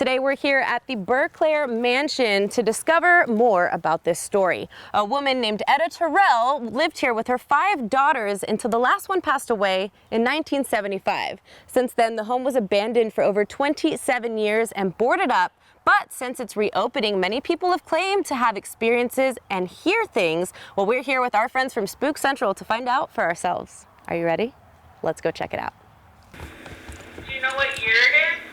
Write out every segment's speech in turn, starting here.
Today we're here at the Berclair Mansion to discover more about this story. A woman named Terrell lived here with her 5 daughters until the last one passed away in 1975. Since then, the home was abandoned for over 27 years and boarded up. But since it's reopening, many people have claimed to have experiences and hear things. Well, we're here with our friends from Spook Central to find out for ourselves. Are you ready? Let's go check it out. Do you know what year it is?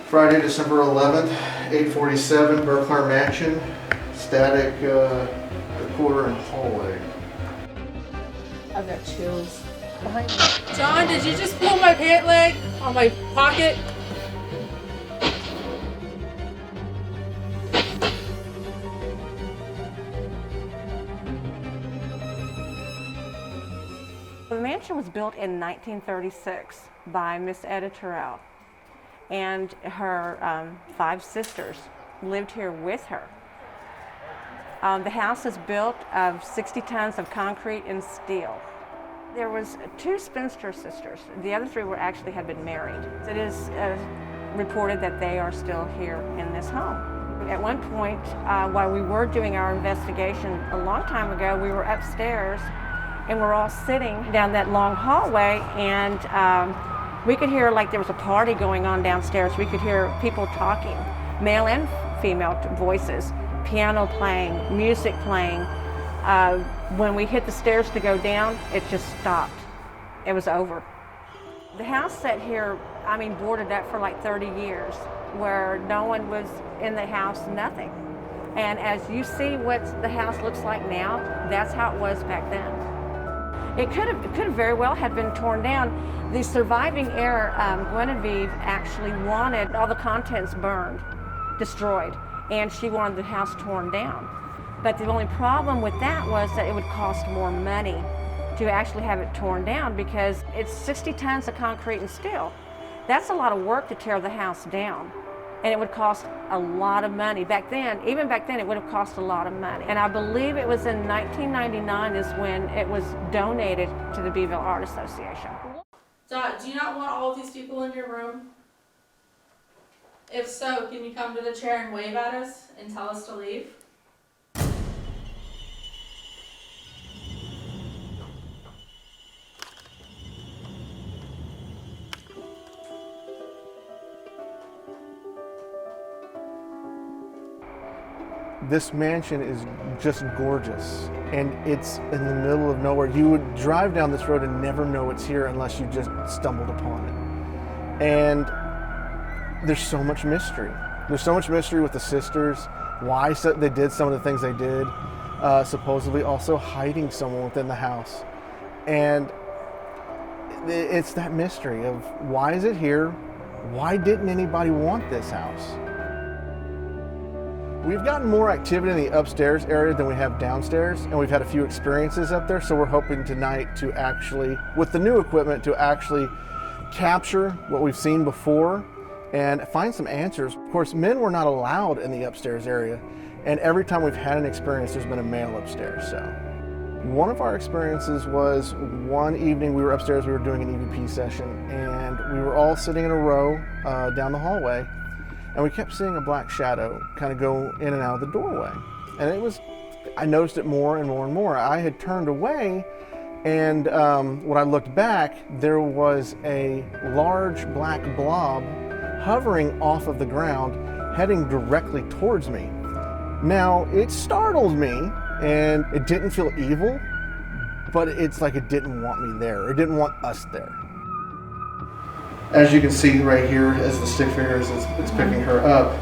Friday, December 11th, 8:47, Berclair Mansion, static recorder and hallway. I've got chills behind me. John, did you just pull my pant leg on my pocket? The mansion was built in 1936 by Miss Terrell, and her 5 sisters lived here with her. The house is built of 60 tons of concrete and steel. There was 2 spinster sisters. The other 3 had been married. It is reported that they are still here in this home. At one point, while we were doing our investigation a long time ago, we were upstairs and we're all sitting down that long hallway, and we could hear like there was a party going on downstairs. We could hear people talking, male and female voices, piano playing, music playing. When we hit the stairs to go down, it just stopped. It was over. The house sat here, boarded up for like 30 years, where no one was in the house, nothing. And as you see what the house looks like now, that's how it was back then. It could have very well have been torn down. The surviving heir, Guinevere, actually wanted all the contents burned, destroyed, and she wanted the house torn down. But the only problem with that was that it would cost more money to actually have it torn down, because it's 60 tons of concrete and steel. That's a lot of work to tear the house down. And it would cost a lot of money. Back then, even back then, it would have cost a lot of money. And I believe it was in 1999 is when it was donated to the Beeville Art Association. Dot, do you not want all of these people in your room? If so, can you come to the chair and wave at us and tell us to leave? This mansion is just gorgeous, and it's in the middle of nowhere. You would drive down this road and never know it's here unless you just stumbled upon it. And there's so much mystery. There's so much mystery with the sisters, why they did some of the things they did, supposedly also hiding someone within the house. And it's that mystery of why is it here? Why didn't anybody want this house? We've gotten more activity in the upstairs area than we have downstairs, and we've had a few experiences up there, so we're hoping tonight to actually, with the new equipment, to actually capture what we've seen before and find some answers. Of course, men were not allowed in the upstairs area, and every time we've had an experience, there's been a male upstairs. So one of our experiences was one evening we were upstairs, we were doing an EVP session, and we were all sitting in a row down the hallway. And we kept seeing a black shadow kind of go in and out of the doorway. And I noticed it more and more and more. I had turned away, and when I looked back, there was a large black blob hovering off of the ground, heading directly towards me. Now, it startled me, and it didn't feel evil, but it's like it didn't want me there. It didn't want us there. As you can see right here, as the stick figure is it's picking her up,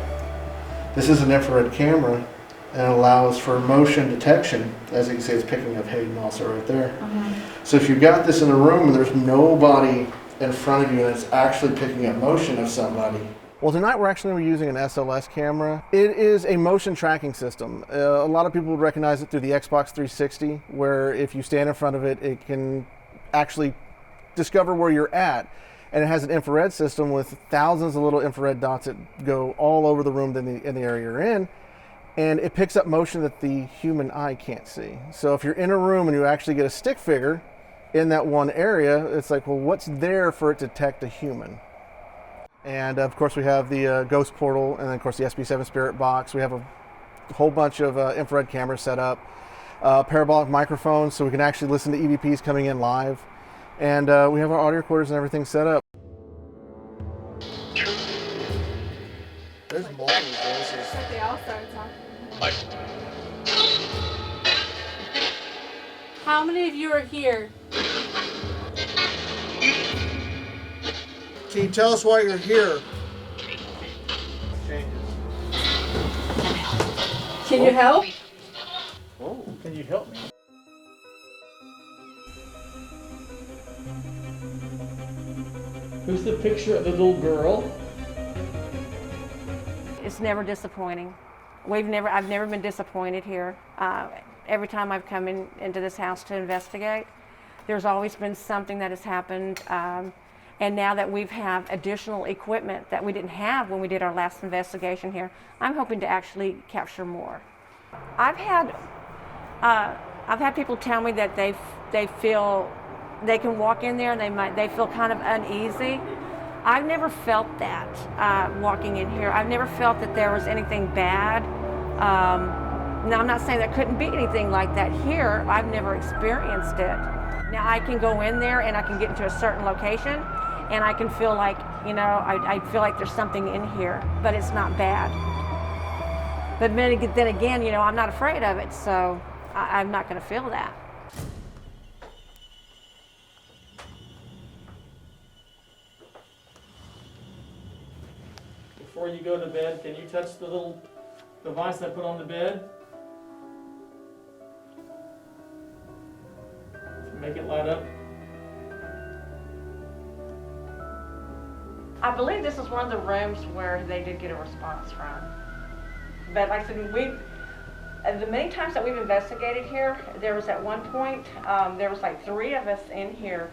this is an infrared camera, and it allows for motion detection. As you can see, it's picking up Hayden also right there. So if you've got this in a room and there's nobody in front of you and it's actually picking up motion of somebody. Well, tonight we're actually using an SLS camera. It is a motion tracking system. A lot of people would recognize it through the Xbox 360, where if you stand in front of it, it can actually discover where you're at. And it has an infrared system with thousands of little infrared dots that go all over the room in the area you're in. And it picks up motion that the human eye can't see. So if you're in a room and you actually get a stick figure in that one area, it's like, well, what's there for it to detect a human? And of course we have the ghost portal, and then of course the SB7 spirit box. We have a whole bunch of infrared cameras set up, parabolic microphones so we can actually listen to EVPs coming in live. And we have our audio recorders and everything set up. There's multiple voices. They all started talking. How many of you are here? Can you tell us why you're here? Can you help? Oh, can you help me? Who's the picture of the little girl? It's never disappointing. I've never been disappointed here. Every time I've come into this house to investigate, there's always been something that has happened. And now that we have additional equipment that we didn't have when we did our last investigation here, I'm hoping to actually capture more. I've had people tell me that they feel they can walk in there and they feel kind of uneasy. I've never felt that walking in here. I've never felt that there was anything bad. Now I'm not saying there couldn't be anything like that here. I've never experienced it. Now I can go in there and I can get into a certain location and I can feel like, I feel like there's something in here, but it's not bad. But then again, I'm not afraid of it, so I'm not going to feel that. Before you go to bed, can you touch the little device I put on the bed? Make it light up. I believe this is one of the rooms where they did get a response from. But like I said, the many times that we've investigated here, there was at one point, there was like 3 of us in here.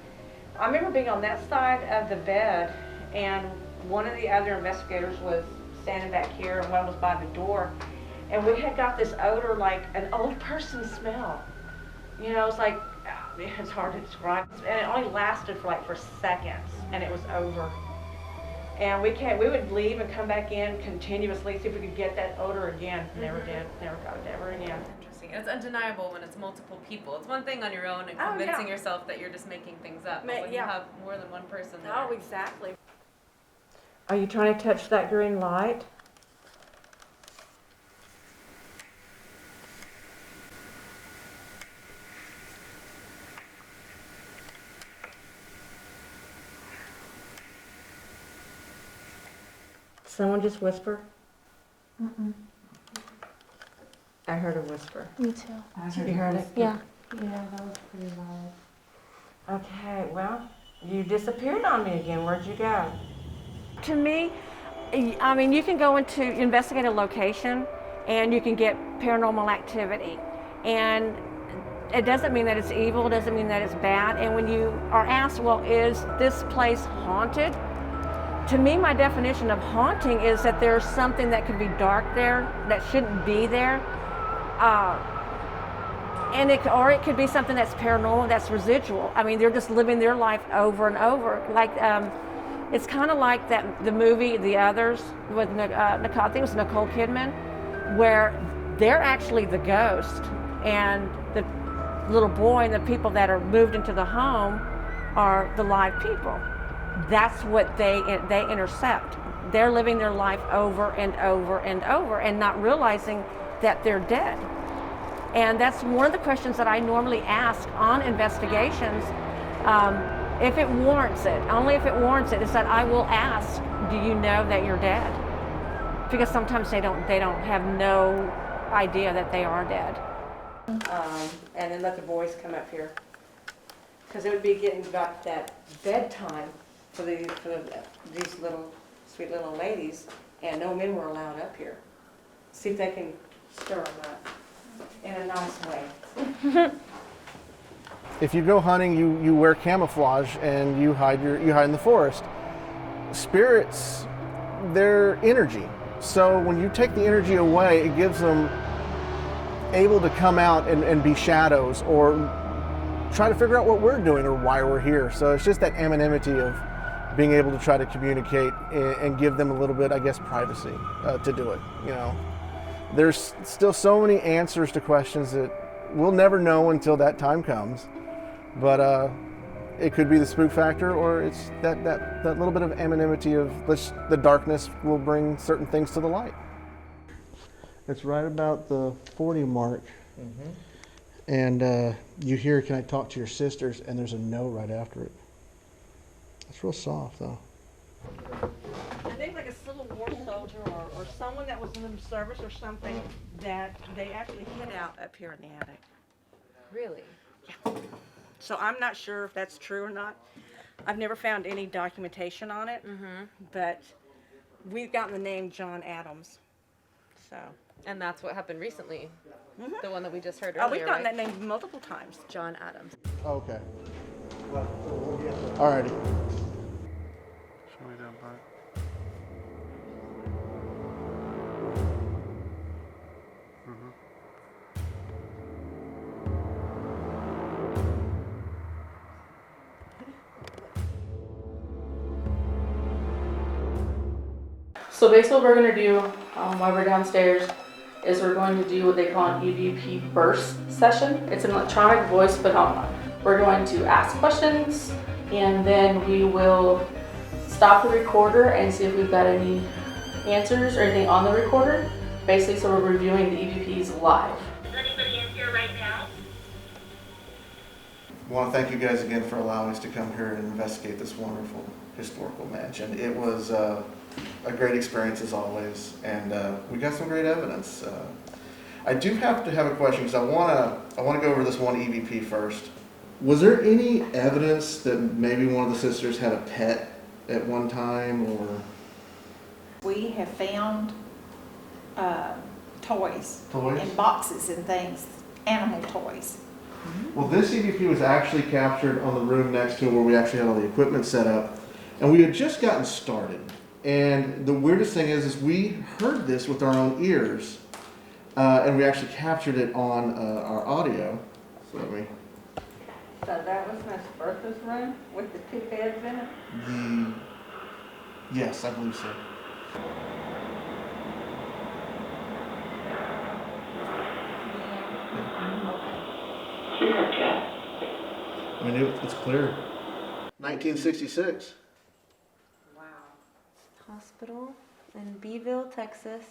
I remember being on that side of the bed, and one of the other investigators was standing back here, and one was by the door. And we had got this odor like an old person smell. It's like, it's hard to describe. And it only lasted for seconds, and it was over. And we would leave and come back in continuously, see if we could get that odor again. Never did. Never got it ever again. Interesting. It's undeniable when it's multiple people. It's one thing on your own and convincing yourself that you're just making things up. But when you have more than one person there. Oh, exactly. Are you trying to touch that green light? Someone just whisper? Mm-mm. I heard a whisper. Me too. You heard it? Yeah. Yeah, that was pretty loud. Okay, well, you disappeared on me again. Where'd you go? To me, I mean, you can go into investigate a location and you can get paranormal activity. And it doesn't mean that it's evil, it doesn't mean that it's bad. And when you are asked, well, is this place haunted? To me, my definition of haunting is that there's something that could be dark there that shouldn't be there. And it could be something that's paranormal, that's residual. I mean, they're just living their life over and over. Like, it's kind of like the movie The Others with Nicole, I think it was Nicole Kidman, where they're actually the ghost, and the little boy and the people that are moved into the home are the live people. That's what they intercept. They're living their life over and over and over and not realizing that they're dead. And that's one of the questions that I normally ask on investigations. If it warrants it, only if it warrants it, is that I will ask, do you know that you're dead? Because sometimes they don't have no idea that they are dead. And then let the boys come up here. Because it would be getting about that bedtime for these little, sweet little ladies, and no men were allowed up here. See if they can stir them up in a nice way. If you go hunting, you wear camouflage and you hide in the forest. Spirits, they're energy. So when you take the energy away, it gives them able to come out and be shadows or try to figure out what we're doing or why we're here. So it's just that anonymity of being able to try to communicate and give them a little bit, I guess, privacy to do it. You know, there's still so many answers to questions that we'll never know until that time comes. But it could be the spook factor, or it's that little bit of anonymity of the darkness will bring certain things to the light. It's right about the 40 mark. Mm-hmm. And you hear, "Can I talk to your sisters?" And there's a no right after it. It's real soft, though. I think like a Civil War soldier or someone that was in the service or something that they actually hid out up here in the attic. Really? Yeah. So I'm not sure if that's true or not. I've never found any documentation on it, but we've gotten the name John Adams. So. And that's what happened recently. The one that we just heard Oh, earlier, we've gotten right? that name multiple times. John Adams. Okay. Alrighty. Show me that part. So basically what we're going to do while we're downstairs is we're going to do what they call an EVP burst session. It's an electronic voice phenomenon. We're going to ask questions and then we will stop the recorder and see if we've got any answers or anything on the recorder. Basically, so we're reviewing the EVPs live. Is anybody in here right now? I want to thank you guys again for allowing us to come here and investigate this wonderful historical mansion. It was a great experience as always, and we got some great evidence. I do have to have a question because I want to go over this one EVP first. Was there any evidence that maybe one of the sisters had a pet at one time, or? We have found toys Toys? and boxes and things, animal toys. Well, this EVP was actually captured on the room next to where we actually had all the equipment set up, and we had just gotten started. And the weirdest thing is we heard this with our own ears, and we actually captured it on our audio. So let me. So that was Miss Bertha's room with the two beds in it? Yes, I believe so. I mean, it's clear. 1966. Wow. Hospital in Beeville, Texas.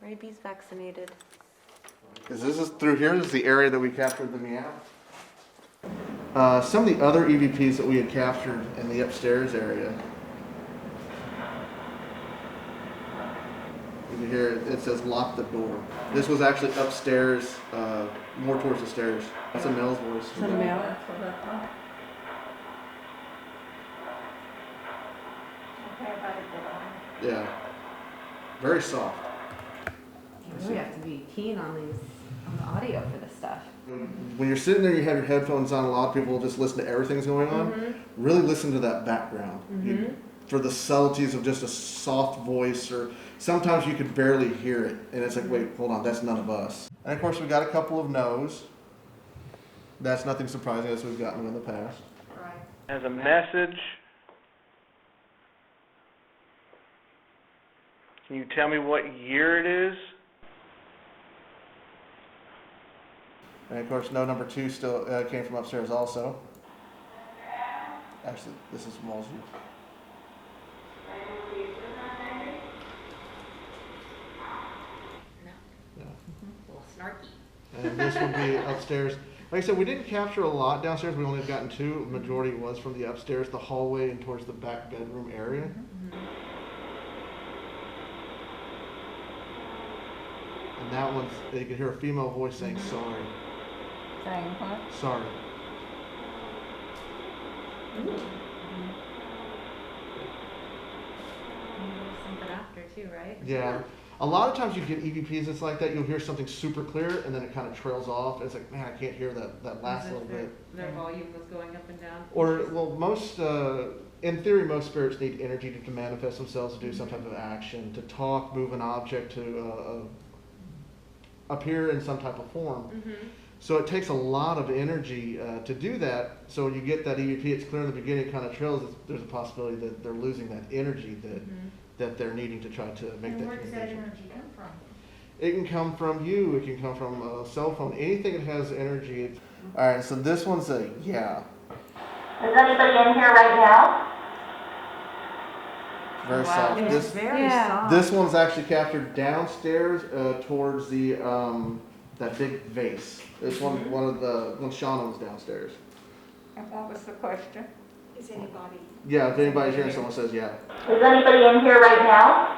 Rabies vaccinated. Because this is through here, this is the area that we captured the meow. Some of the other EVPs that we had captured in the upstairs area. You can hear it says "lock the door." This was actually upstairs, more towards the stairs. That's a male's voice. Is that a male? Yeah. Very soft. You really have to be keen on the audio for this stuff. When you're sitting there, you have your headphones on. A lot of people will just listen to everything that's going on. Really listen to that background for the subtleties of just a soft voice, or sometimes you could barely hear it, and it's like, wait, hold on, that's none of us. And of course, we got a couple of no's. That's nothing surprising, as we've gotten them in the past. Right. As a message, can you tell me what year it is? And of course, no number 2 still came from upstairs also. Actually, this is from Walsall. Yeah. A little snarky. And this would be upstairs. Like I said, we didn't capture a lot downstairs. We only gotten 2. The majority was from the upstairs, the hallway, and towards the back bedroom area. And that one's, you can hear a female voice saying sorry. Saying what? Sorry. Something after too, right? Yeah. A lot of times you get EVPs that's like that. You'll hear something super clear, and then it kind of trails off. It's like, man, I can't hear that last little bit. Their volume was going up and down. Or, well, most, in theory, most spirits need energy to manifest themselves, to do some type of action, to talk, move an object, to appear in some type of form. So it takes a lot of energy to do that. So when you get that EVP, it's clear in the beginning, it kind of trails. There's a possibility that they're losing that energy that they're needing to try to make And that where does that communication. energy come from? It can come from you. It can come from a cell phone. Anything that has energy. All right. So this one's a yeah. Is anybody in here right now? Very soft. It's very soft. This one's actually captured downstairs towards the that big vase. It's one of the when Shauna was downstairs. And what was the question? Is anybody? Yeah, if anybody's here and someone says yeah. Is anybody in here right now?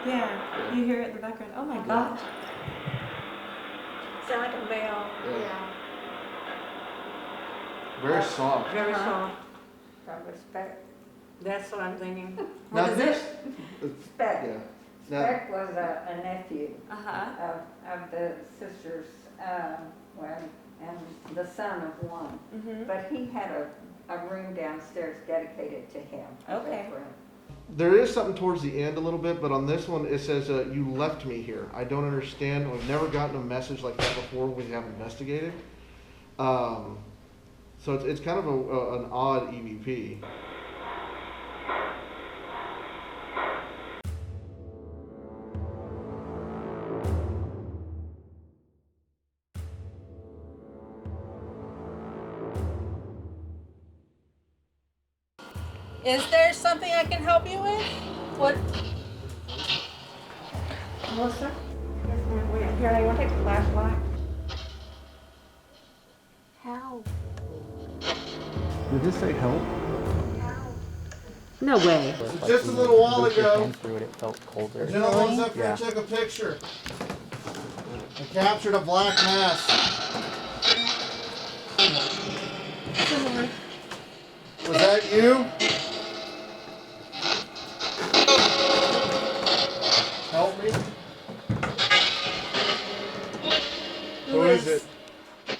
Yeah, you hear it in the background. Oh my gosh. Sound like a bell. Yeah. Very soft. Very soft. From respect. That's what I'm thinking. Now What is this, Speck. yeah. Now, Speck was a nephew Uh-huh. of the sisters, and the son of one. Mm-hmm. But he had a room downstairs dedicated to him. a Okay. bedroom. there is something towards the end a little bit, but on this one it says you left me here. I don't understand. We've never gotten a message like that before. We have investigated. So it's kind of an odd EVP. Is there something I can help you with? What? Melissa? Here, you want to take the flashlight? How? Did this say help? No way. Just a little while ago, through it, it felt colder. a gentleman was up here Yeah. and took a picture and captured a black mass. Was that you? Help me. Who is it?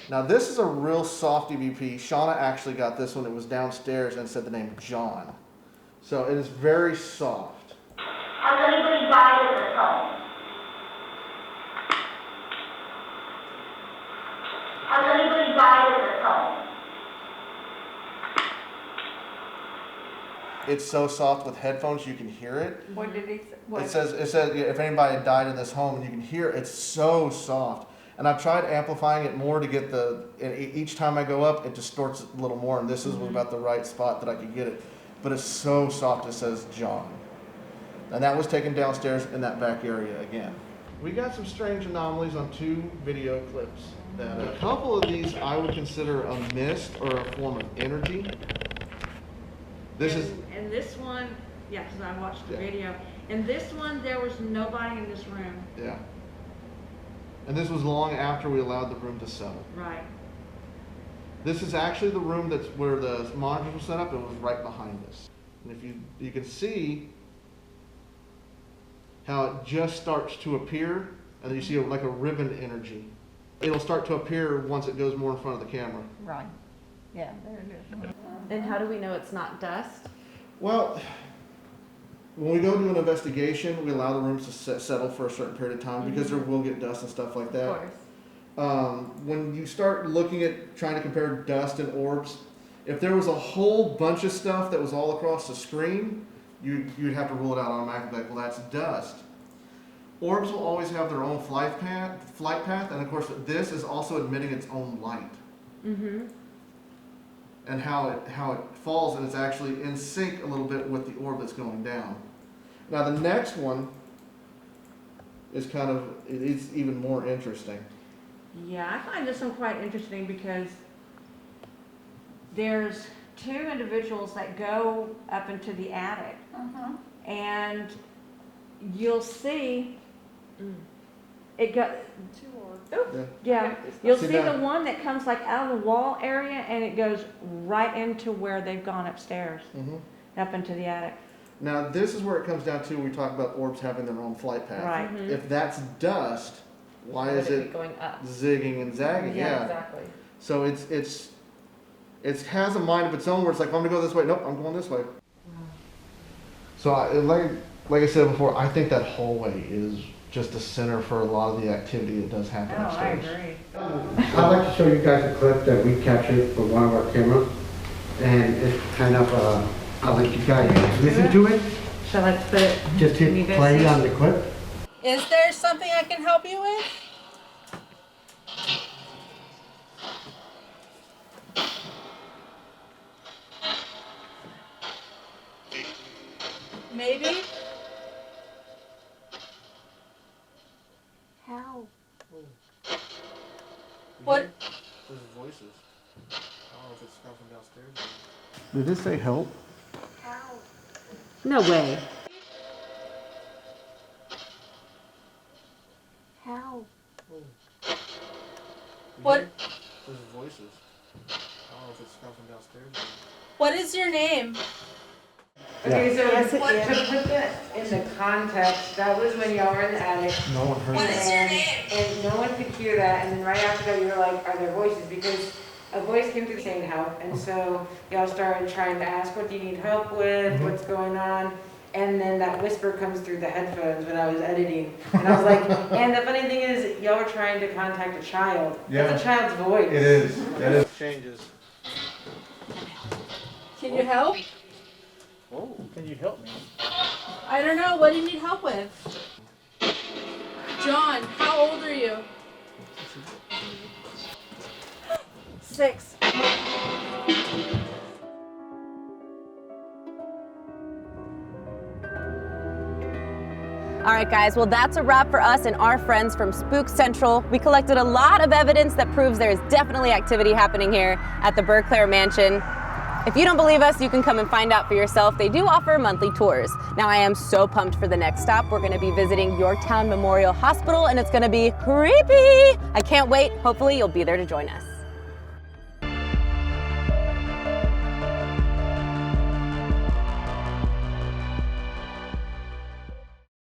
Now this is a real soft EVP. Shauna actually got this one. It was downstairs and said the name John. So it is very soft. Has anybody died in this home? Has anybody died in this home? It's so soft with headphones you can hear it. What did he say? It says yeah, if anybody had died in this home, and you can hear it, it's so soft. And I've tried amplifying it more to get each time I go up, it distorts it a little more, and this is about the right spot that I could get it. But it's so soft, it says John. And that was taken downstairs in that back area again. We got some strange anomalies on 2 video clips. A couple of these I would consider a mist or a form of energy. And this one, yeah, because I watched the Yeah. video. In this one, there was nobody in this room. Yeah. And this was long after we allowed the room to settle. Right. This is actually the room that's where the monitors were set up. It was right behind us. And if you can see how it just starts to appear, and then you see like a ribbon energy. It'll start to appear once it goes more in front of the camera. Right. Yeah, there it is. And how do we know it's not dust? Well, when we go do an investigation, we allow the rooms to settle for a certain period of time because there will get dust and stuff like that. Of course. When you start looking at trying to compare dust and orbs, if there was a whole bunch of stuff that was all across the screen, you'd have to rule it out automatically. Like, well, that's dust. Orbs will always have their own flight path, and of course, this is also emitting its own light. Mm-hmm. And how it falls, and it's actually in sync a little bit with the orb that's going down. Now, the next one is it's even more interesting. Yeah, I find this one quite interesting because there's 2 individuals that go up into the attic, and you'll see it go. Yeah, you'll See see that? the one that comes like out of the wall area, and it goes right into where they've gone upstairs, up into the attic. Now, this is where it comes down to, we talk about orbs having their own flight path. Right. If that's dust, why is Would it be it going up? zigging and zagging? Yeah. Exactly. So it has a mind of its own where it's like, I'm going to go this way. Nope, I'm going this way. So like I said before, I think that hallway is just a center for a lot of the activity that does happen upstairs. I'd like to show you guys a clip that we captured from one of our cameras, and it's kind of, I'll let you guys listen to it. Shall I put it? Just hit play on the clip. Is there something I can help you with? Maybe? How? What? There's voices. I don't know if it's coming from downstairs. Did it say help? How? No way. How? What? There's voices. I don't know if it's coming from downstairs. What is your name? Okay, so Yes, it to is. put that in the context, that was when y'all were in the attic. No one heard What that. is your name? And no one could hear that, and then right after that, you were like, are there voices? Because a voice came through saying help, and so y'all started trying to ask, what do you need help with, what's going on? And then that whisper comes through the headphones when I was editing. And I was like, and the funny thing is, y'all were trying to contact a child. That's a child's voice. It is. That is. Changes. Can you help? Oh, can you help me? I don't know. What do you need help with? John, how old are you? 6. All right, guys, well, that's a wrap for us and our friends from Spook Central. We collected a lot of evidence that proves there is definitely activity happening here at the Berclair Mansion. If you don't believe us, you can come and find out for yourself. They do offer monthly tours. Now, I am so pumped for the next stop. We're gonna be visiting Yorktown Memorial Hospital, and it's gonna be creepy. I can't wait. Hopefully, you'll be there to join us.